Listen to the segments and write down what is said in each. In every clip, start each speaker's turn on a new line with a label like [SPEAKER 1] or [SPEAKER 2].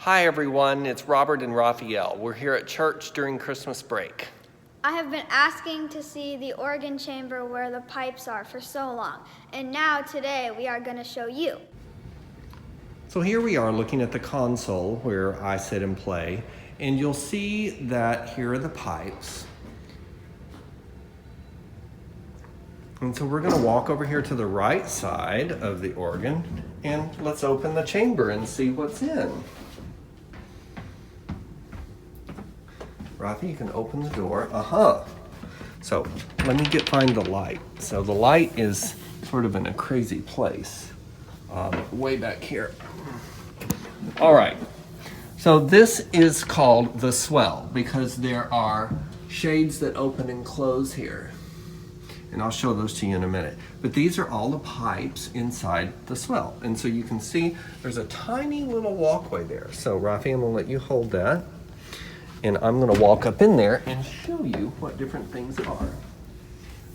[SPEAKER 1] Hi everyone, it's Robert and Raphael. We're here at church during Christmas break.
[SPEAKER 2] I have been asking to see the organ chamber where the pipes are for so long, and now today we are going to show you.
[SPEAKER 1] So here we are looking at the console where I sit and play, and you'll see that here are the pipes. And so we're going to walk over here to the right side of the organ, and let's open the chamber and see what's in. Rafi, you can open the door. So let me find the light. So the light is sort of in a crazy place, way back here. All right. So this is called the swell because there are shades that open and close here. And I'll show those to you in a minute. But these are all the pipes inside the swell. And so you can see there's a tiny little walkway there. So Rafi, I'm gonna let you hold that. And I'm gonna walk up in there and show you what different things are.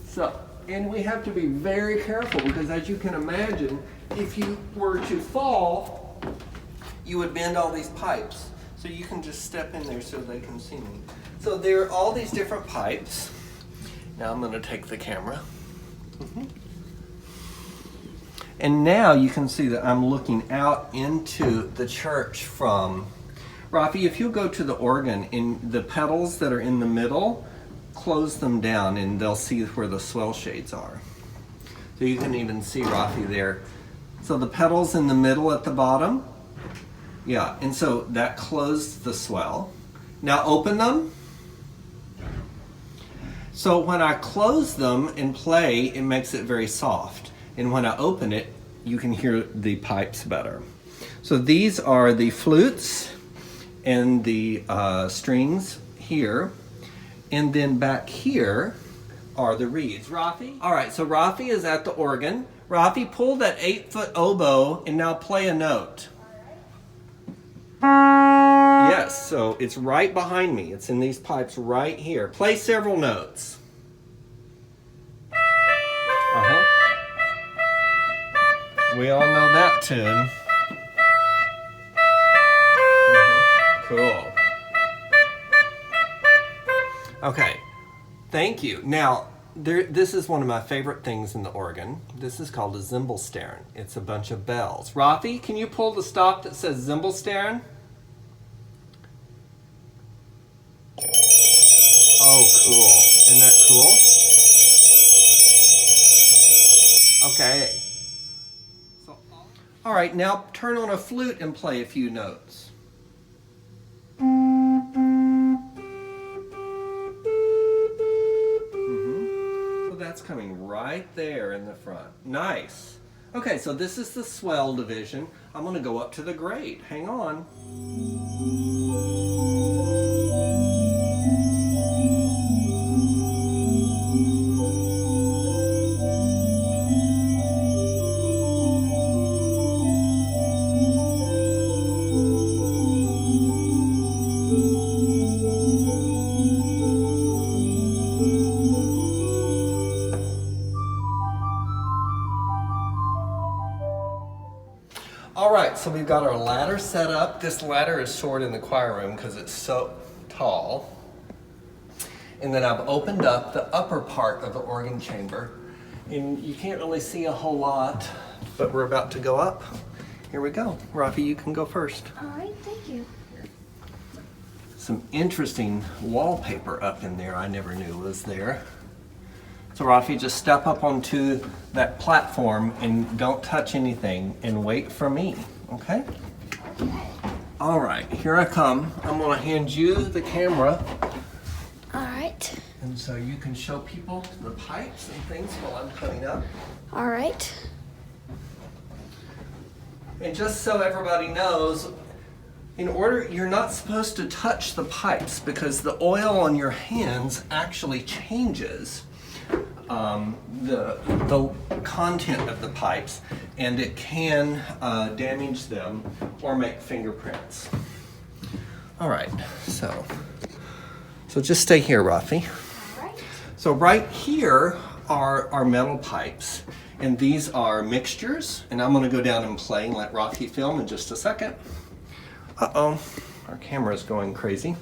[SPEAKER 1] So, and we have to be very careful because as you can imagine, if you were to fall, you would bend all these pipes. So you can just step in there so they can see me. So there are all these different pipes. Now I'm gonna take the camera. And now you can see that I'm looking out into the church from Rafi, if you go to the organ, in the pedals that are in the middle, close them down and they'll see where the swell shades are. So you can even see Rafi there. So the pedals in the middle at the bottom, yeah, and so that closed the swell. Now open them. So when I close them and play, it makes it very soft. And when I open it, you can hear the pipes better. So these are the flutes and the strings here, and then back here are the reeds. Rafi? All right, so Rafi is at the organ. Rafi, pull that 8-foot oboe and now play a note. Yes, so it's right behind me. It's in these pipes right here. Play several notes. We all know that tune. Cool. Okay, thank you. Now, this is one of my favorite things in the organ. This is called a Zimbelstern. It's a bunch of bells. Rafi, can you pull the stop that says Zimbelstern? Oh, cool. Isn't that cool? Okay. So, all right, now turn on a flute and play a few notes. That's coming right there in the front. Nice. Okay, so this is the swell division. I'm going to go up to the grade. Hang on. All right, so we've got our ladder set up. This ladder is stored in the choir room because it's so tall. And then I've opened up the upper part of the organ chamber. And you can't really see a whole lot, but we're about to go up. Here we go. Rafi, you can go first.
[SPEAKER 2] All right, thank you.
[SPEAKER 1] Some interesting wallpaper up in there I never knew was there. So Rafi, just step up onto that platform and don't touch anything and wait for me, okay? All right, here I come. I'm gonna hand you the camera.
[SPEAKER 2] All right.
[SPEAKER 1] And so you can show people the pipes and things while I'm coming up.
[SPEAKER 2] All right.
[SPEAKER 1] And just so everybody knows, you're not supposed to touch the pipes because the oil on your hands actually changes the content of the pipes, and it can damage them or make fingerprints. All right, so just stay here, Rafi.
[SPEAKER 2] All right.
[SPEAKER 1] So right here are our metal pipes, and these are mixtures, and I'm going to go down and play and let Rafi film in just a second. Uh-oh, our camera's going crazy.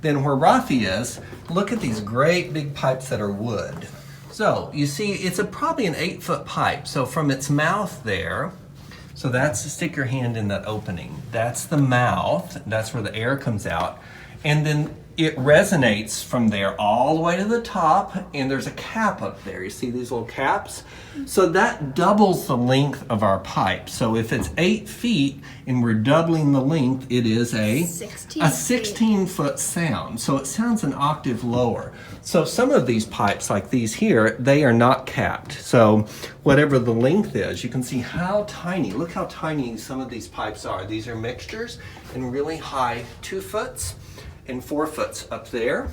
[SPEAKER 1] Then where Rafi is, look at these great big pipes that are wood. So you see, it's probably an 8-foot pipe. So from its mouth there, so that's to stick your hand in that opening. That's the mouth, that's where the air comes out. And then it resonates from there all the way to the top, and there's a cap up there. You see these little caps? So that doubles the length of our pipe. So if it's 8 feet and we're doubling the length, it is a 16-foot sound. So it sounds an octave lower. So some of these pipes, like these here, they are not capped. So whatever the length is, you can see how tiny, look how tiny some of these pipes are. These are mixtures and really high 2 foots and 4 foots up there.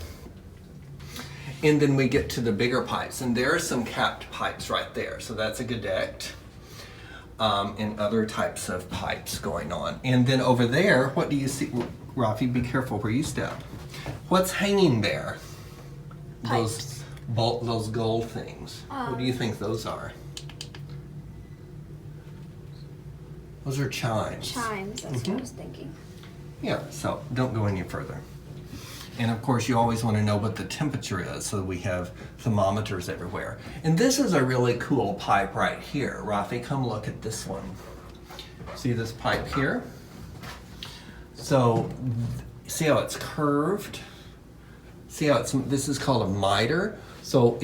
[SPEAKER 1] And then we get to the bigger pipes, and there are some capped pipes right there. So that's a gedect and other types of pipes going on. And then over there, what do you see? Rafi, be careful where you step. What's hanging there?
[SPEAKER 2] Pipes.
[SPEAKER 1] Those gold things. What do you think those are? Those are chimes.
[SPEAKER 2] Chimes, that's what I was thinking.
[SPEAKER 1] Yeah, so don't go any further. And of course, you always want to know what the temperature is, so we have thermometers everywhere. And this is a really cool pipe right here. Rafi, come look at this one. See this pipe here? So, see how it's curved? See how this is called a miter? So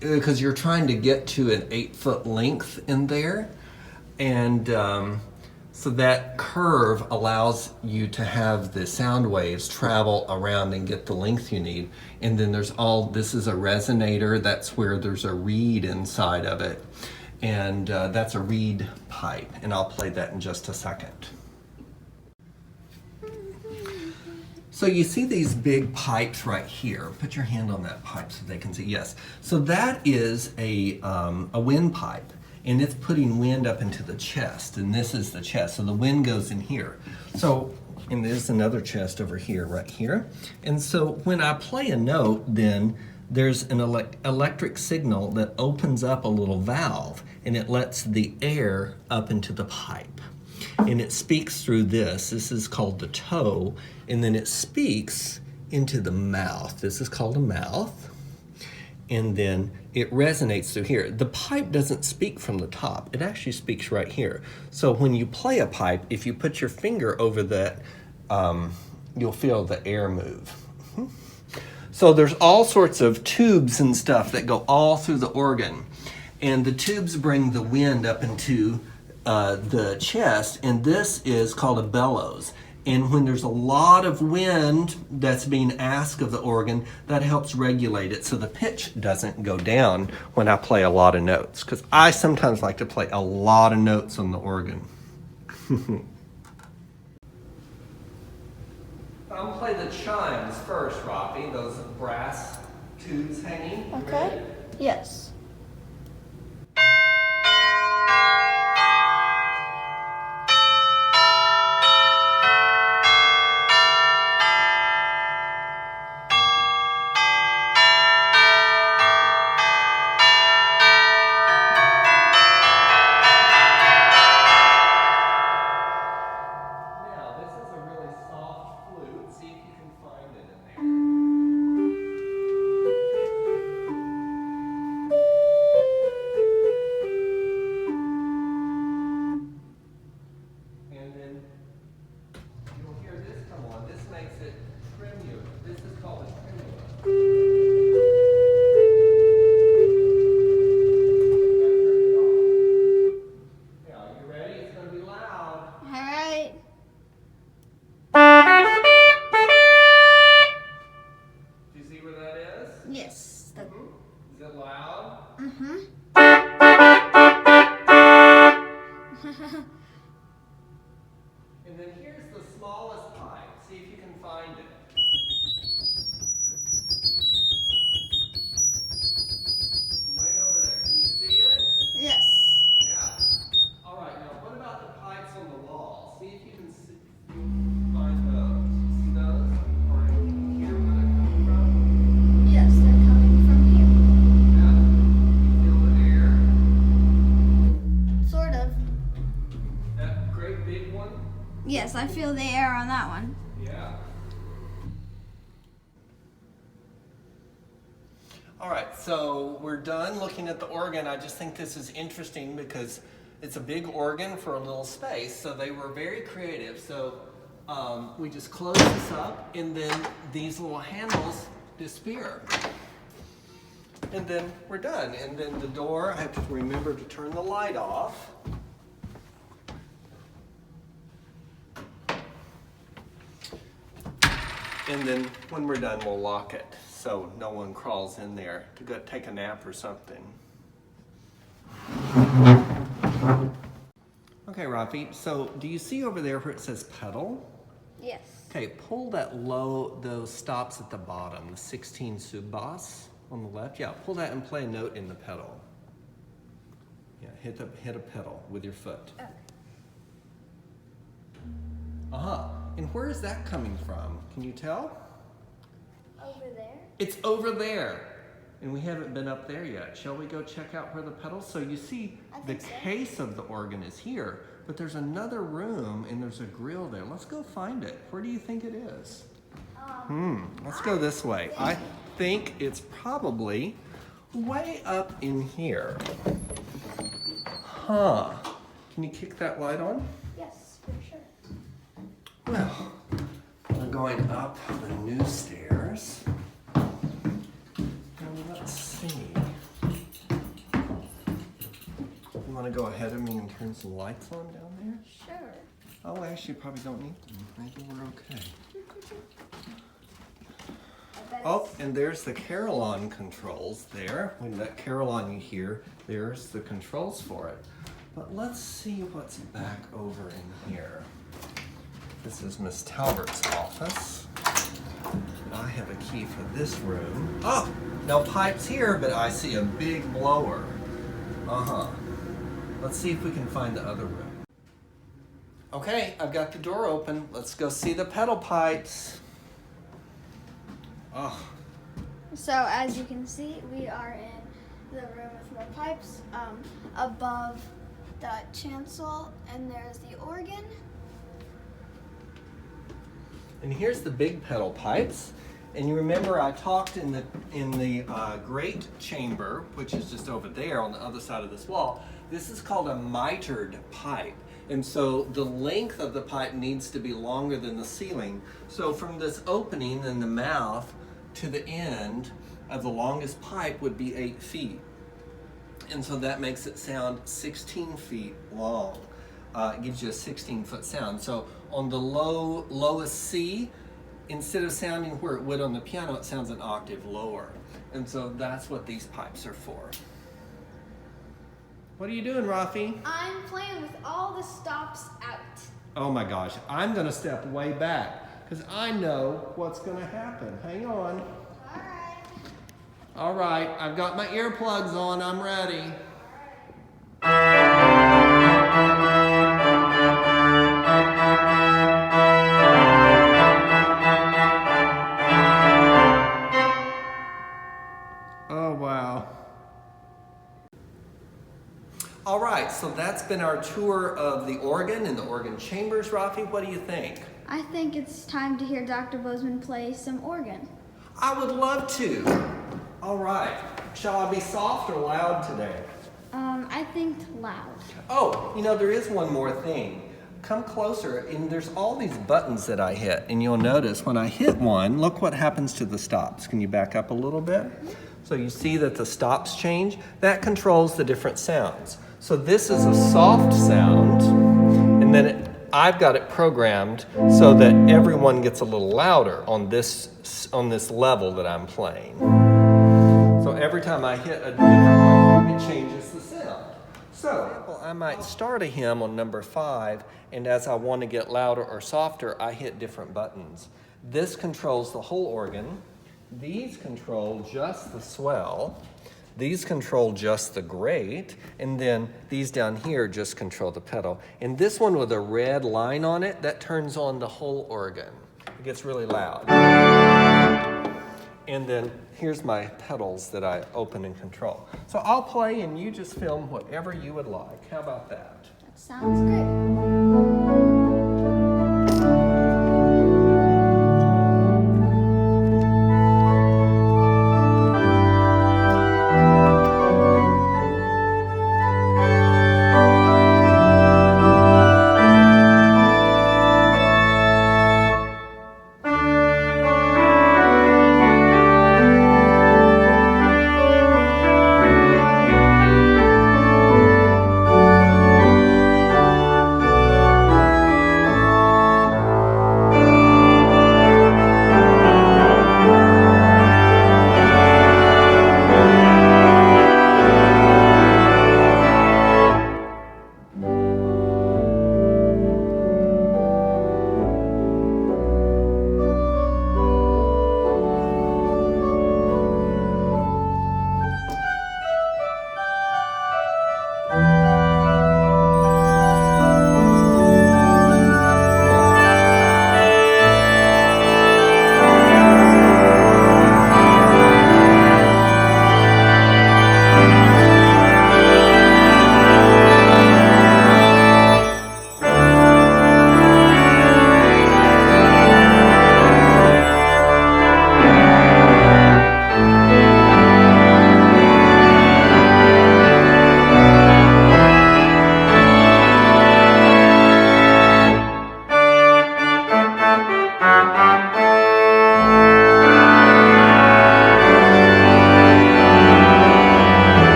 [SPEAKER 1] because you're trying to get to an 8-foot length in there, and so that curve allows you to have the sound waves travel around and get the length you need. And then this is a resonator. That's where there's a reed inside of it. And that's a reed pipe. And I'll play that in just a second. So you see these big pipes right here. Put your hand on that pipe so they can see. Yes. So that is a windpipe. And it's putting wind up into the chest, and this is the chest. So the wind goes in here. So, and there's another chest over here, right here. And so when I play a note, then there's an electric signal that opens up a little valve, and it lets the air up into the pipe. And it speaks through this. This is called the toe, and then it speaks into the mouth. This is called a mouth. And then it resonates through here. The pipe doesn't speak from the top. It actually speaks right here. So when you play a pipe, if you put your finger over that, you'll feel the air move. So there's all sorts of tubes and stuff that go all through the organ. And the tubes bring the wind up into the chest, and this is called a bellows. And when there's a lot of wind that's being asked of the organ, that helps regulate it so the pitch doesn't go down when I play a lot of notes. Because I sometimes like to play a lot of notes on the organ. I'm going to play the chimes first, Rafi, those brass tubes hanging.
[SPEAKER 2] Okay.
[SPEAKER 1] Ready?
[SPEAKER 2] Yes.
[SPEAKER 1] And then here's the smallest pipe. See if you can find it. Way over there. Can you see it?
[SPEAKER 2] Yes.
[SPEAKER 1] Yeah. All right. Now, what about the pipes on the wall? See if you can find those. See those? Or can you hear where they're coming from?
[SPEAKER 2] Yes, they're coming from here.
[SPEAKER 1] Yeah. You feel the air?
[SPEAKER 2] Sort of.
[SPEAKER 1] That great big one?
[SPEAKER 2] Yes, I feel the air that one.
[SPEAKER 1] Yeah. All right, so we're done looking at the organ. I just think this is interesting because it's a big organ for a little space, so they were very creative. So we just close this up, and then these little handles disappear. And then we're done. And then the door, I have to remember to turn the light off. And then when we're done, we'll lock it so no one crawls in there to go take a nap or something. Okay, Rafi, so do you see over there where it says pedal?
[SPEAKER 2] Yes.
[SPEAKER 1] Okay, pull those stops at the bottom, the 16 sub-bass on the left. Yeah, pull that and play a note in the pedal. Yeah, hit a pedal with your foot.
[SPEAKER 2] Okay.
[SPEAKER 1] Uh-huh. And where is that coming from? Can you tell?
[SPEAKER 2] Over there?
[SPEAKER 1] It's over there. And we haven't been up there yet. Shall we go check out where the pedals? So you see the case of the organ is here, but there's another room and there's a grill there. Let's go find it. Where do you think it is? Let's go this way. I think it's probably way up in here. Huh. Can you kick that light on?
[SPEAKER 2] Yes, for sure.
[SPEAKER 1] Well, we're going up the new stairs. Let's see. You want to go ahead of me and turn some lights on down there?
[SPEAKER 2] Sure.
[SPEAKER 1] Oh, actually, probably don't need them. Maybe we're okay. Oh, and there's the carillon controls there. When that carillon you hear, there's the controls for it. But let's see what's back over in here. This is Miss Talbert's office. I have a key for this room. Oh, no pipes here, but I see a big blower. Uh-huh. Let's see if we can find the other room. Okay, I've got the door open. Let's go see the pedal pipes. Oh.
[SPEAKER 2] So as you can see, we are in the room with more pipes. Above the chancel, and there's the organ.
[SPEAKER 1] And here's the big pedal pipes. And you remember I talked in the great chamber, which is just over there on the other side of this wall. This is called a mitered pipe. And so the length of the pipe needs to be longer than the ceiling. So from this opening in the mouth to the end of the longest pipe would be 8 feet. And so that makes it sound 16 feet long. It gives you a 16-foot sound. So on the lowest C, instead of sounding where it would on the piano, it sounds an octave lower. And so that's what these pipes are for. What are you doing, Rafi?
[SPEAKER 2] I'm playing with all the stops out.
[SPEAKER 1] Oh my gosh, I'm gonna step way back because I know what's gonna happen. Hang on.
[SPEAKER 2] All right.
[SPEAKER 1] All right, I've got my earplugs on, I'm ready. Oh, wow. All right, so that's been our tour of the organ and the organ chambers. Rafi, what do you think?
[SPEAKER 2] I think it's time to hear Dr. Bozeman play some organ.
[SPEAKER 1] I would love to. All right, shall I be soft or loud today?
[SPEAKER 2] I think loud.
[SPEAKER 1] Oh, you know, there is one more thing. Come closer, and there's all these buttons that I hit, and you'll notice when I hit one, look what happens to the stops. Can you back up a little bit? So you see that the stops change? That controls the different sounds. So this is a soft sound, and then I've got it programmed so that everyone gets a little louder on this level that I'm playing. So every time I hit a different one, it changes the sound. So I might start a hymn on number 5, and as I want to get louder or softer, I hit different buttons. This controls the whole organ. These control just the swell. These control just the grate, and then these down here just control the pedal. And this one with a red line on it, that turns on the whole organ. It gets really loud. And then here's my pedals that I open and control. So I'll play and you just film whatever you would like. How about that?
[SPEAKER 2] That sounds great.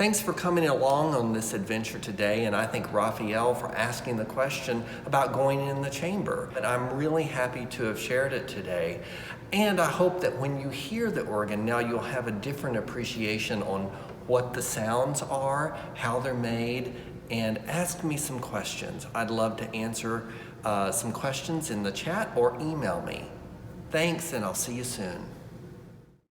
[SPEAKER 1] Thanks for coming along on this adventure today, and I thank Raphael for asking the question about going in the chamber. And I'm really happy to have shared it today. And I hope that when you hear the organ, now you'll have a different appreciation on what the sounds are, how they're made, and ask me some questions. I'd love to answer some questions in the chat or email me. Thanks, and I'll see you soon.